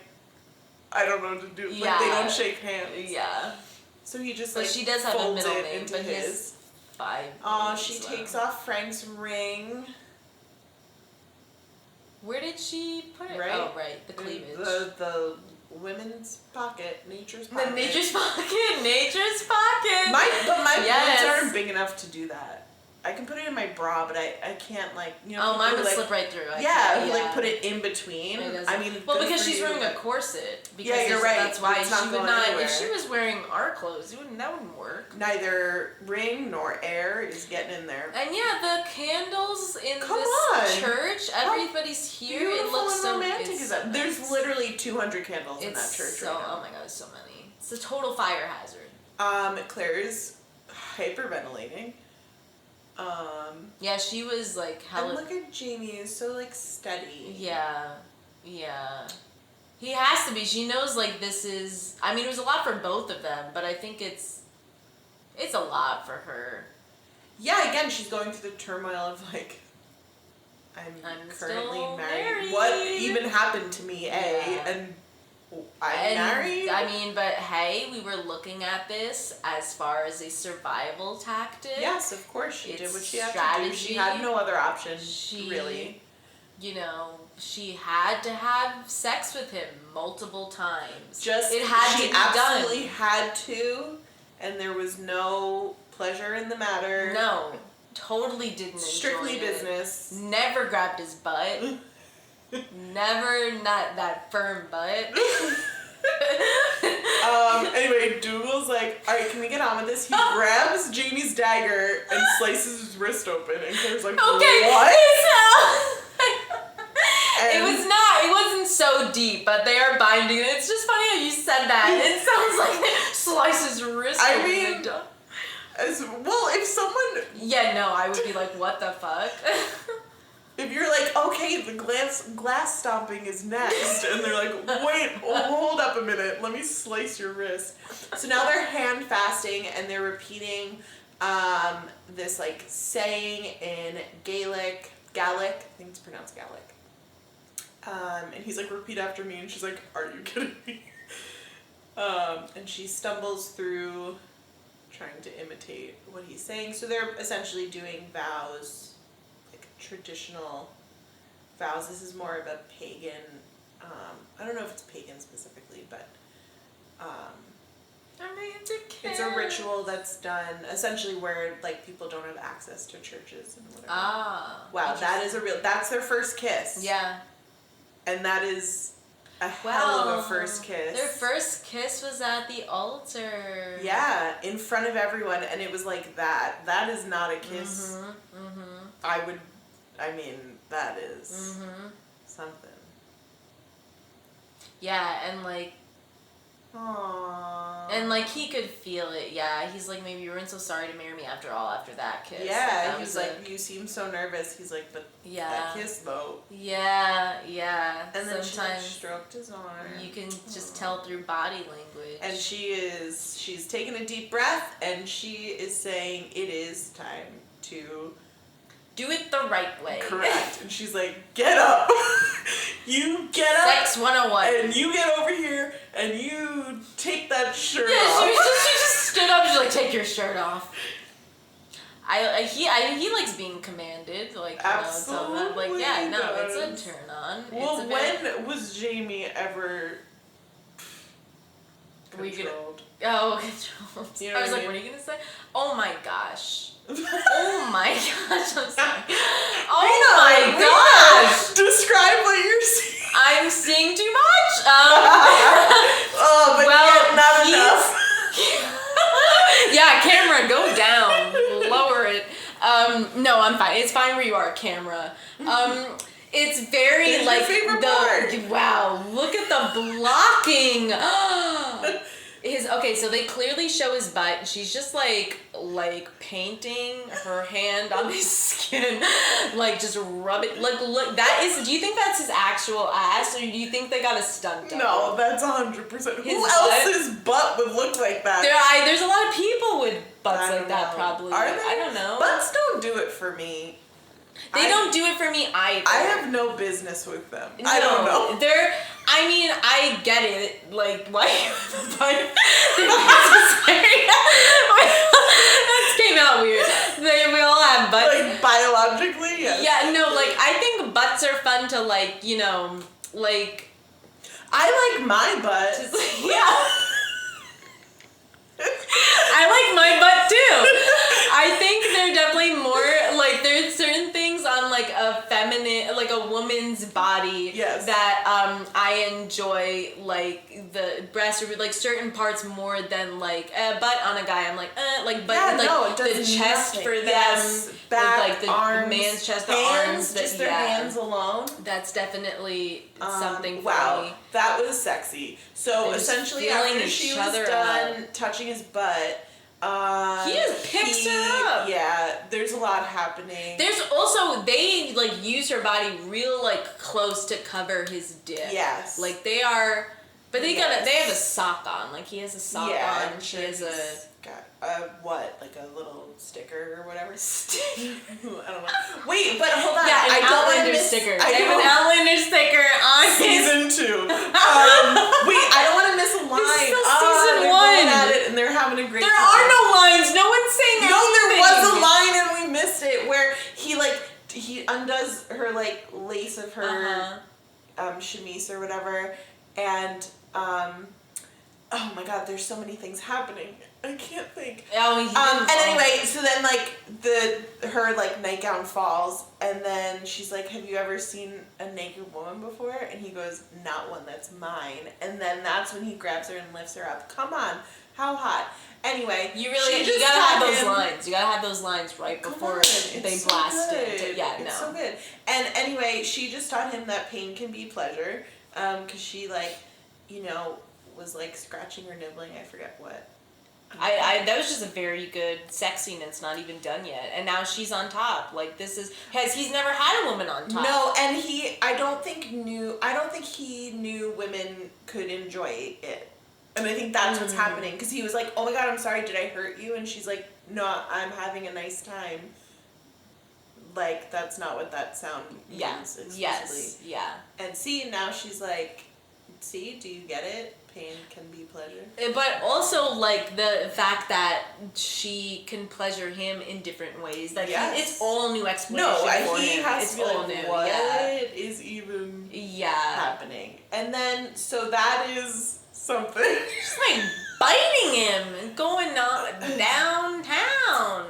I don't know what to do. Yeah. Like, they don't shake hands. Yeah. So he just, But like, she does have a folds middle it name, into but his. 5. Oh, she takes off Frank's ring. Where did she put it? Right? Oh, right. The cleavage. The women's pocket. Nature's pocket. The nature's pocket. Nature's pocket. My yes. boobs aren't big enough to do that. I can put it in my bra, but I can't, like, you know. Oh, mine would like, slip right through. You like put it in between. I mean, well, because she's wearing a corset. Because yeah, you're right. That's why it's not she would going not. anywhere. If she was wearing our clothes, that wouldn't work. Neither ring nor air is getting in there. And yeah, the candles in church. Everybody's here. Beautiful It looks and so romantic. Is that? There's literally 200 candles in that church. So, right now. oh my god, there's so many. It's a total fire hazard. Claire's hyperventilating. Yeah, she was like hella. And look at Jamie, is so like steady. Yeah. He has to be. She knows like this is. I mean, it was a lot for both of them, but I think it's a lot for her. Yeah, again, she's going through the turmoil of like, I'm currently married. What even happened to me? And I'm married. I mean, but hey, we were looking at this as far as a survival tactic. Yes, of course she did what she had to do. She had no other option, really. You know, she had to have sex with him multiple times. She absolutely had to, and there was no pleasure in the matter. No, totally didn't. Strictly business. Never grabbed his butt. Never, not that firm butt. Anyway, Dougal's like, alright, can we get on with this? He grabs Jamie's dagger and slices his wrist open, and Claire's like, what? It wasn't so deep, but they are binding. It's just funny how you said that. It sounds like they slice his wrist open. I mean, if someone... Yeah, no, I would be like, what the fuck? If you're like, okay, the glass stomping is next, and they're like, wait, hold up a minute, let me slice your wrist. So now they're hand fasting, and they're repeating this like saying in Gaelic, I think it's pronounced Gaelic. And he's like, repeat after me, and she's like, are you kidding me? And she stumbles through trying to imitate what he's saying. So they're essentially doing vows, like traditional vows. This is more of a pagan, I don't know if it's pagan specifically, but it's a ritual that's done essentially where like people don't have access to churches and whatever. Wow, that's their first kiss. Yeah. And that is a hell of a first kiss. Their first kiss was at the altar. Yeah, in front of everyone, and it was like that. That is not a kiss. That is something. Yeah, and like... Aww. And like he could feel it, yeah. He's like, maybe you weren't so sorry to marry me after all after that kiss. Yeah, he was like, you seem so nervous. He's like, but that kiss though. Yeah. And then sometimes she stroked his arm. You can just tell through body language. And she's taking a deep breath, and she is saying, it is time to... do it the right way. Correct. And she's like, get up. You get up. Sex 101. And you get over here and you take that shirt off. Yeah, she just stood up. She's like, take your shirt off. He likes being commanded. Like, absolutely. You know, like, yeah, no, it's a turn on. Well, when was Jamie ever... Controlled. Controlled. You know I was like, mean? what are you gonna say? Oh my gosh. Oh my gosh, I'm sorry. Oh my gosh! Describe what you're seeing. I'm seeing too much. But yet not enough. Yeah, camera, go down. Lower it. No, I'm fine. It's fine where you are, camera. It's very It's like your favorite part. wow, look at the blocking. Okay, so they clearly show his butt. She's just like painting her hand on his skin, like just rub it. Like, look, that is. Do you think that's his actual ass, or do you think they got a stunt double? No, that's 100%. Who else's butt would look like that? There's a lot of people with butts like that, probably. Are there? I don't know. Butts don't do it for me. They don't do it for me either. I have no business with them. No, I don't know. I mean, I get it. Like, why? That came out weird. We all have butts. Like, biologically, yes. Yeah, no, like, I think butts are fun to, like, like... I like my butt. Yeah. I like my butt too. I think they're definitely more like there's certain things on like a feminine, like a woman's body that I enjoy, like the breast or like certain parts more than like a butt on a guy. I'm like the chest nothing. for them, back, like the arms, man's chest, the hands, arms, just their hands alone. That's definitely something for me. That was sexy. So essentially, after she was done touching his butt, he just picks her up. Yeah, there's a lot happening. There's also they like use her body real like close to cover his dick. Yes. Like they are, but they have a sock on. Like he has a sock on. And she has got like a little sticker or whatever. I don't know. Wait, but hold on. Yeah, an Outlander sticker. I have an Outlander sticker on season 2. Wait, I don't want to miss a line. This is still season 1. Going at it and they're having a great time. There are no lines. No one's saying anything. No, there was a line and we missed it where he undoes her like lace of her chemise or whatever, and oh my god, there's so many things happening. I can't think. And anyway, so then like her like nightgown falls, and then she's like, "Have you ever seen a naked woman before?" And he goes, "Not one that's mine." And then that's when he grabs her and lifts her up. Come on, how hot? Anyway, you gotta have those lines. You gotta have those lines right before they blast it. Yeah, it's so good. And anyway, she just taught him that pain can be pleasure, because she was like scratching or nibbling. I forget what. That was just a very good sex scene that's not even done yet, and now she's on top. Like he's never had a woman on top. No, and I don't think he knew women could enjoy it, and I think that's what's happening, because he was like, "Oh my god, I'm sorry, did I hurt you?" And she's like, "No, I'm having a nice time." Like that's not what that sound means explicitly. Yes. Yeah. And now she's like, "See, do you get it? Pain can be pleasure." But also, like, the fact that she can pleasure him in different ways. That it's all new explanation for him. He has it's to be all like, new. what is even happening? And then, so that is something. Just, like, biting him and going downtown.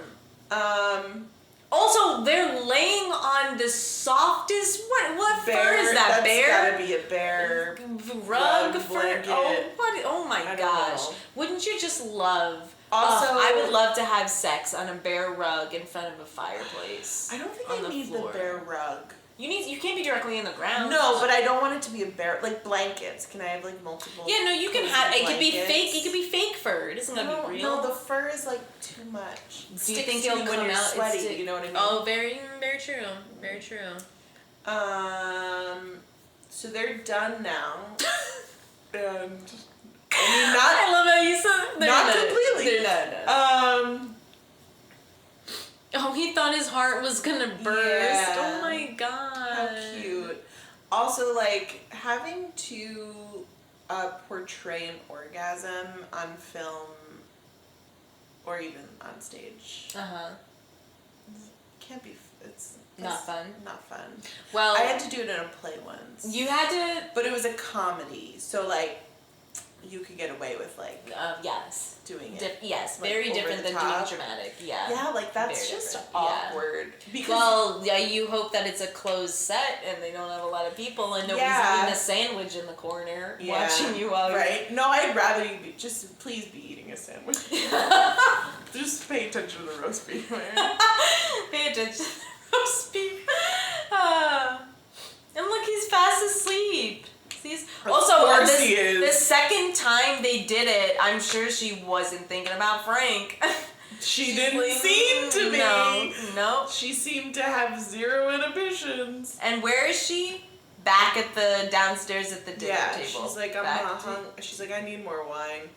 Also, they're laying on the softest. What fur is that? Bear? That's gotta be a bear. Rug fur. Oh my gosh! Wouldn't you just love? Also, I would love to have sex on a bear rug in front of a fireplace. I don't think I need the bear rug. You can't be directly in the ground. No, but I don't want it to be a bear, like blankets. Can I have like multiple? Yeah, no, you can have. It could be fake. It could be fake fur. It doesn't have to be real. No, the fur is like too much. Do you think it'll come out sweaty? You know what I mean? Oh, very, very true. Very true. So they're done now, and I love how you said not completely. They're not. Oh, he thought his heart was gonna burst. Yeah. Oh my god. How cute. Also, like, having to portray an orgasm on film or even on stage. Can't be. It's not fun. Not fun. Well, I had to do it in a play once. You had to. But it was a comedy. So, like, you could get away with, like, yes. doing it. Yes, like, very different than doing dramatic. Yeah. Yeah, like, that's very just different. awkward. Yeah. Because, well, yeah, you hope that it's a closed set and they don't have a lot of people and nobody's eating a sandwich in the corner watching you while you're... Right. No, I'd rather you be, just please be eating a sandwich. Just pay attention to the roast beef. Pay attention to the roast beef. And look, he's fast asleep. Also, the second time they did it, I'm sure she wasn't thinking about Frank. She didn't seem to be. No. She seemed to have zero inhibitions. And where is she? Back at the downstairs at the dinner table. She's like, she's like, I need more wine.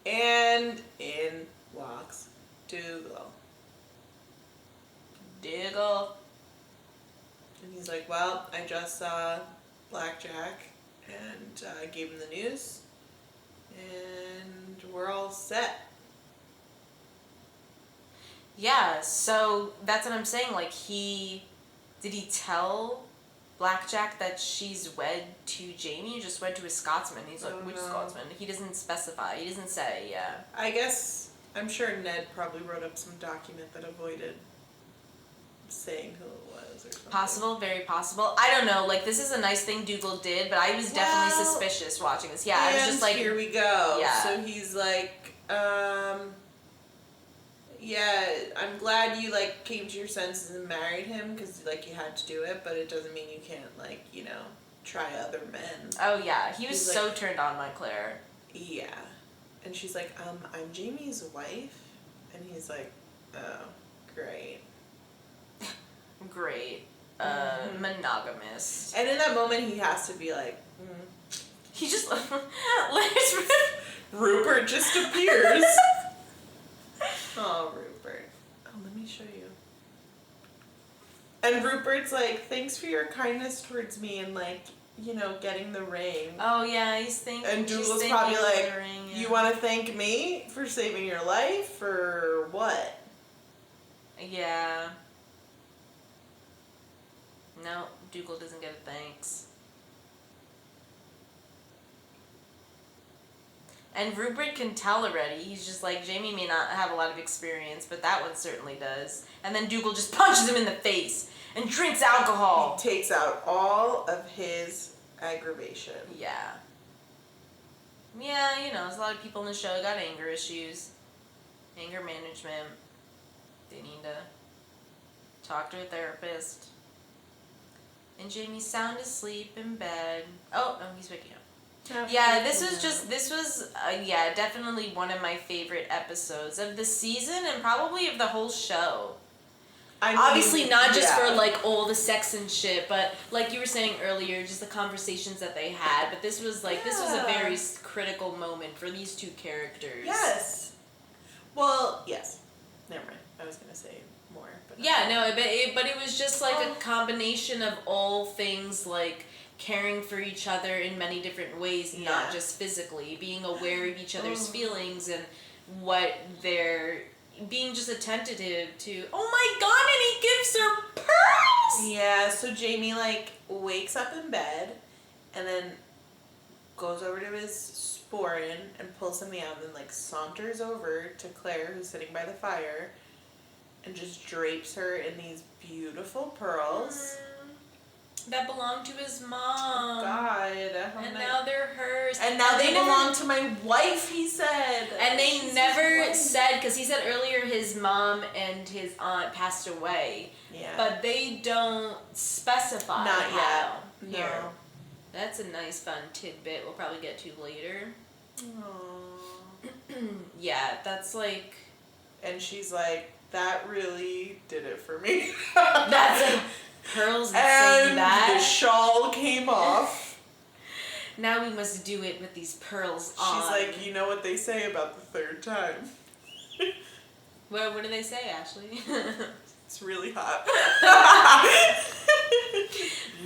And in walks Dougal. And he's like, well, I just saw Blackjack and I gave him the news and we're all set. Yeah, so that's what I'm saying. Like, did he tell Blackjack that she's wed to Jamie or just wed to a Scotsman? He's like, which Scotsman? He doesn't specify. He doesn't say, yeah. I guess, I'm sure Ned probably wrote up some document that avoided saying who it was or something. Possible, very possible. I don't know. Like, this is a nice thing Dougal did, but I was definitely suspicious watching this. Yeah, I was just like... here we go. Yeah. So he's like, yeah, I'm glad you, like, came to your senses and married him, because, like, you had to do it, but it doesn't mean you can't, like, you know, try other men. Oh, yeah. He was so like, turned on by Claire. Yeah. And she's like, I'm Jamie's wife? And he's like, oh, great. Great. Monogamous. And in that moment, he has to be like, He just... Rupert just appears. Oh, Rupert. Oh, let me show you. And Rupert's like, thanks for your kindness towards me and, like, you know, getting the ring. Oh, yeah, he's thinking. And Dougal's probably like, you want to thank me for saving your life or what? Yeah. No, Dougal doesn't get a thanks. And Rupert can tell already. He's just like, Jamie may not have a lot of experience, but that one certainly does. And then Dougal just punches him in the face and drinks alcohol. He takes out all of his aggravation. Yeah. Yeah, you know, there's a lot of people in the show got anger issues. Anger management. They need to talk to a therapist. And Jamie's sound asleep in bed. Oh, no, he's waking up. Yeah, this was definitely one of my favorite episodes of the season and probably of the whole show. Obviously not just for like all the sex and shit, but like you were saying earlier, just the conversations that they had. But this was like this was a very critical moment for these two characters. Yes. Well, yes. Never mind. I was gonna say more. But yeah, no, but it was just like a combination of all things like caring for each other in many different ways, not just physically, being aware of each other's feelings and what they're being just attentive to. Oh my god, and he gives her pearls! Yeah, so Jamie like wakes up in bed and then goes over to his sporran and pulls something out and then like saunters over to Claire, who's sitting by the fire, and just drapes her in these beautiful pearls. That belonged to his mom. God. And now they're hers. And now they belong to my wife, he said. And they never said, because he said earlier his mom and his aunt passed away. Yeah. But they don't specify Not how. yet. Here. No. That's a nice fun tidbit we'll probably get to later. Aww. Yeah, that's like... And she's like, that really did it for me. That's pearls and saying that. The shawl came off. Now we must do it with these pearls on. She's like, you know what they say about the third time. What do they say, Ashley? It's really hot.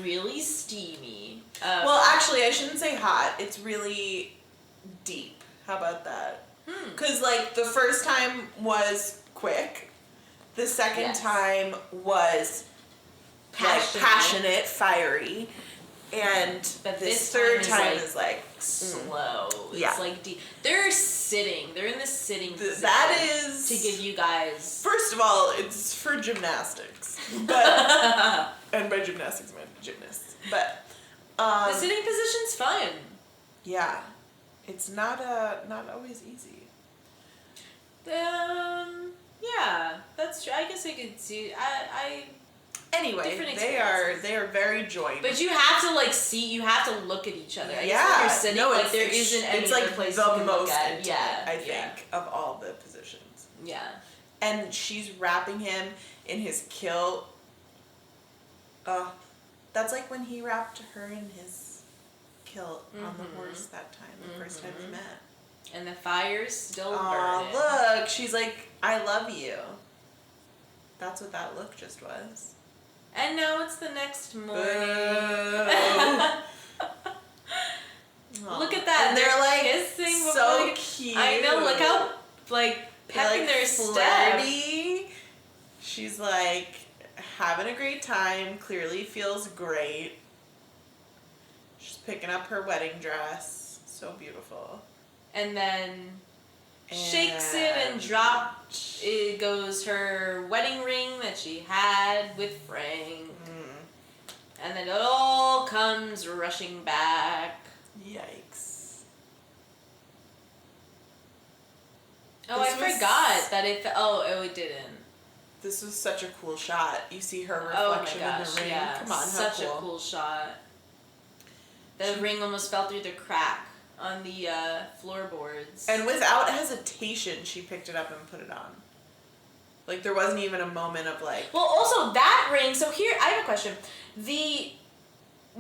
Really steamy. Well, actually, I shouldn't say hot. It's really deep. How about that? Because, like, the first time was quick. The second time was passionate, fiery. And but this third time is like slow. It's Yeah. like they're sitting. They're in the sitting position. That is to give you guys. First of all, it's for gymnastics, but and by gymnastics I mean gymnasts. But the sitting position's fun. Yeah, it's not always easy. Yeah, that's true. I guess I could see. Anyway, they are very joined. But you have to like see. You have to look at each other. I yeah, guess when you're sitting, no, like there isn't any it's other like place the you can most look at. intimate, Yeah, I think, of all the positions. Yeah. And she's wrapping him in his kilt. That's like when he wrapped her in his kilt on the horse that time, the first time they met. And the fire's still burning. Oh, look, she's like, I love you. That's what that look just was. And now it's the next morning. Look at that. And they're like kissing. so cute. I know, look how like pepping their step. She's like having a great time, clearly feels great. She's picking up her wedding dress. So beautiful. And then shakes it and drops. It goes her wedding ring that she had with Frank. And then it all comes rushing back. Yikes. Oh, I forgot that it... Oh, it didn't. This was such a cool shot. You see her Oh my reflection gosh, in the ring. yeah. Come on, Such how cool. a cool shot. The ring almost fell through the crack on the floorboards. And without hesitation, she picked it up and put it on. Like, there wasn't even a moment of, like... Well, also, that ring... So here, I have a question.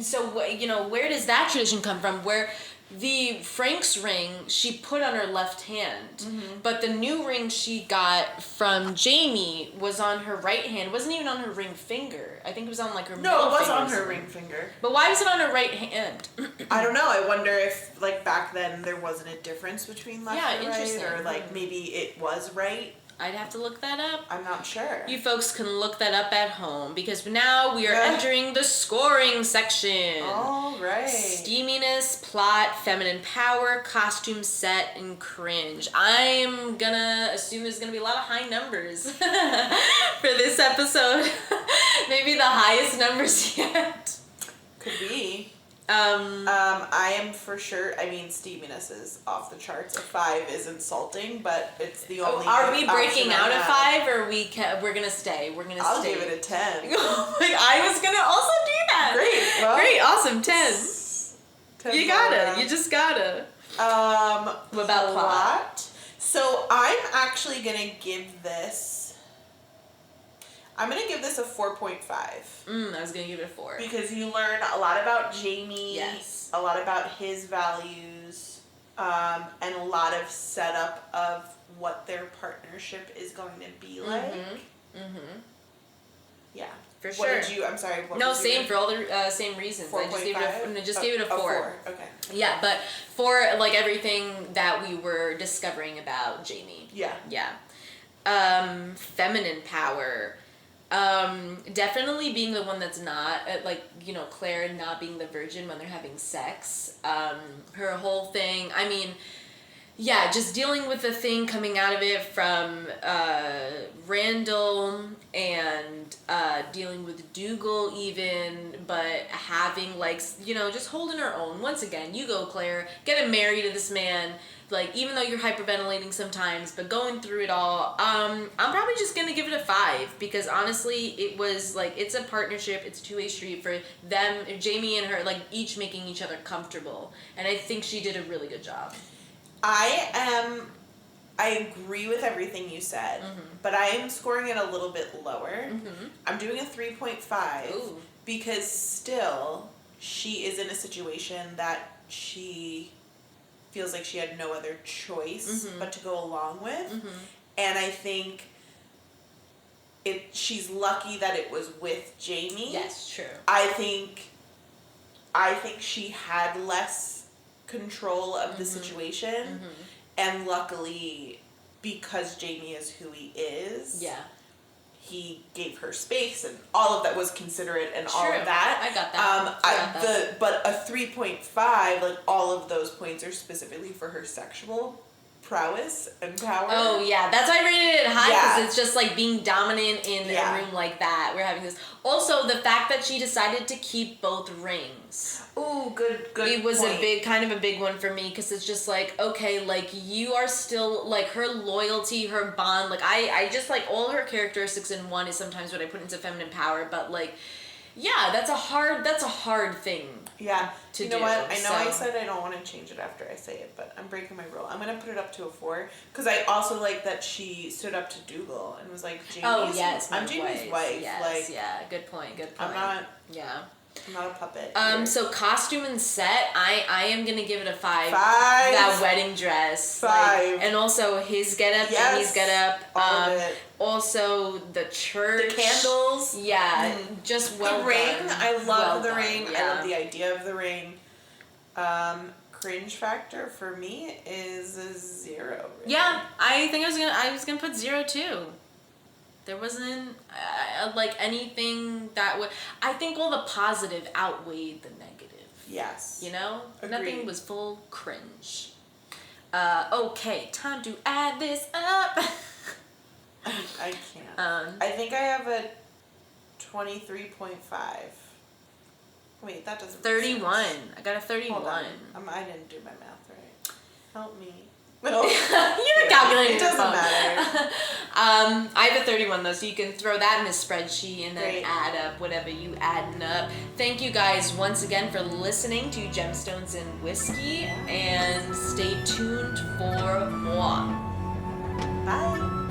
So, you know, where does that tradition come from? Where the Frank's ring, she put on her left hand. But the new ring she got from Jamie was on her right hand. It wasn't even on her ring finger. I think it was on, like, her middle No, it was finger on her or something. ring finger. But why was it on her right hand? I don't know. I wonder if, like, back then there wasn't a difference between left and right. interesting. Or, like, maybe it was right. I'd have to look that up. I'm not sure. You folks can look that up at home because now we are entering the scoring section. All right. Steaminess, plot, feminine power, costume set, and cringe. I'm gonna assume there's gonna be a lot of high numbers for this episode. Maybe the highest numbers yet. Could be. I am for sure. I mean, steaminess is off the charts. A 5 is insulting, but it's the only. Are we breaking out a a 5, or we're gonna stay? We're gonna I'll stay. give it a 10. I was gonna also do that. Great. Well, great. Awesome. 10. 10 You gotta. You just gotta. What about plot? So I'm actually gonna give this. I'm going to give this a 4.5. I was going to give it a 4. Because you learn a lot about Jamie. Yes. A lot about his values. And a lot of setup of what their partnership is going to be like. Yeah. For What sure. did you, I'm sorry. What No, was same your, for all the same reasons. I just gave it a 4. Okay. Yeah, but for like everything that we were discovering about Jamie. Yeah. Yeah. Feminine power. Definitely being the one that's not, like, you know, Claire not being the virgin when they're having sex. Her whole thing, I mean, yeah, just dealing with the thing coming out of it from Randall and dealing with Dougal even, but having, like, you know, just holding her own. Once again, you go, Claire, getting married to this man. Like, even though you're hyperventilating sometimes, but going through it all, I'm probably just going to give it a 5 because honestly, it was like, it's a partnership, it's a two-way street for them, Jamie and her, like, each making each other comfortable. And I think she did a really good job. I agree with everything you said, but I am scoring it a little bit lower. I'm doing a 3.5 because still, she is in a situation that she feels like she had no other choice but to go along with. And I think she's lucky that it was with Jamie. Yes, true. I think she had less control of the situation. And luckily, because Jamie is who he is, he gave her space and all of that was considerate and all True. of that. I got that. But a 3.5, like all of those points are specifically for her sexual prowess and power. Oh yeah, that's why I rated it high, because Yeah. it's just like being dominant in a room like that. We're having this. Also, the fact that she decided to keep both rings. Ooh, good. It was point. kind of a big one for me, because it's just like, okay, like you are still like her loyalty, her bond. Like I just like all her characteristics in one is sometimes what I put into feminine power, but like, yeah, that's a hard thing. Yeah. To you know do, what? I know I so. said I don't want to change it after I say it, but I'm breaking my rule. I'm gonna put it up to a 4 because I also like that she stood up to Dougal and was like, Jamie's, Oh yes, I'm Jamie's wife. Yes, like, yeah, good point. I'm not a puppet. Here. So costume and set, I am gonna give it a 5. 5. That wedding dress. 5. Like, and also his getup, Yes. Jamie's getup. All of it. Also the church. The candles. Yeah, just well the ring. done. I love Well the done, ring. yeah. I love the idea of the ring. Cringe factor for me is a 0. Really. Yeah, I think I was gonna put 0 too. There wasn't like anything that would. I think all the positive outweighed the negative. Yes. You know, Agreed. nothing was full cringe. Okay, time to add this up. I can't. I think I have a 23.5. Wait, that doesn't. 31. I got a 31. Hold on. I didn't do my math right. Help me. No. You're calculating. It doesn't matter. I have a 31 though, so you can throw that in a spreadsheet and then Great. add up whatever you adding up. Thank you guys once again for listening to Gemstones and Whiskey, and stay tuned for more. Bye.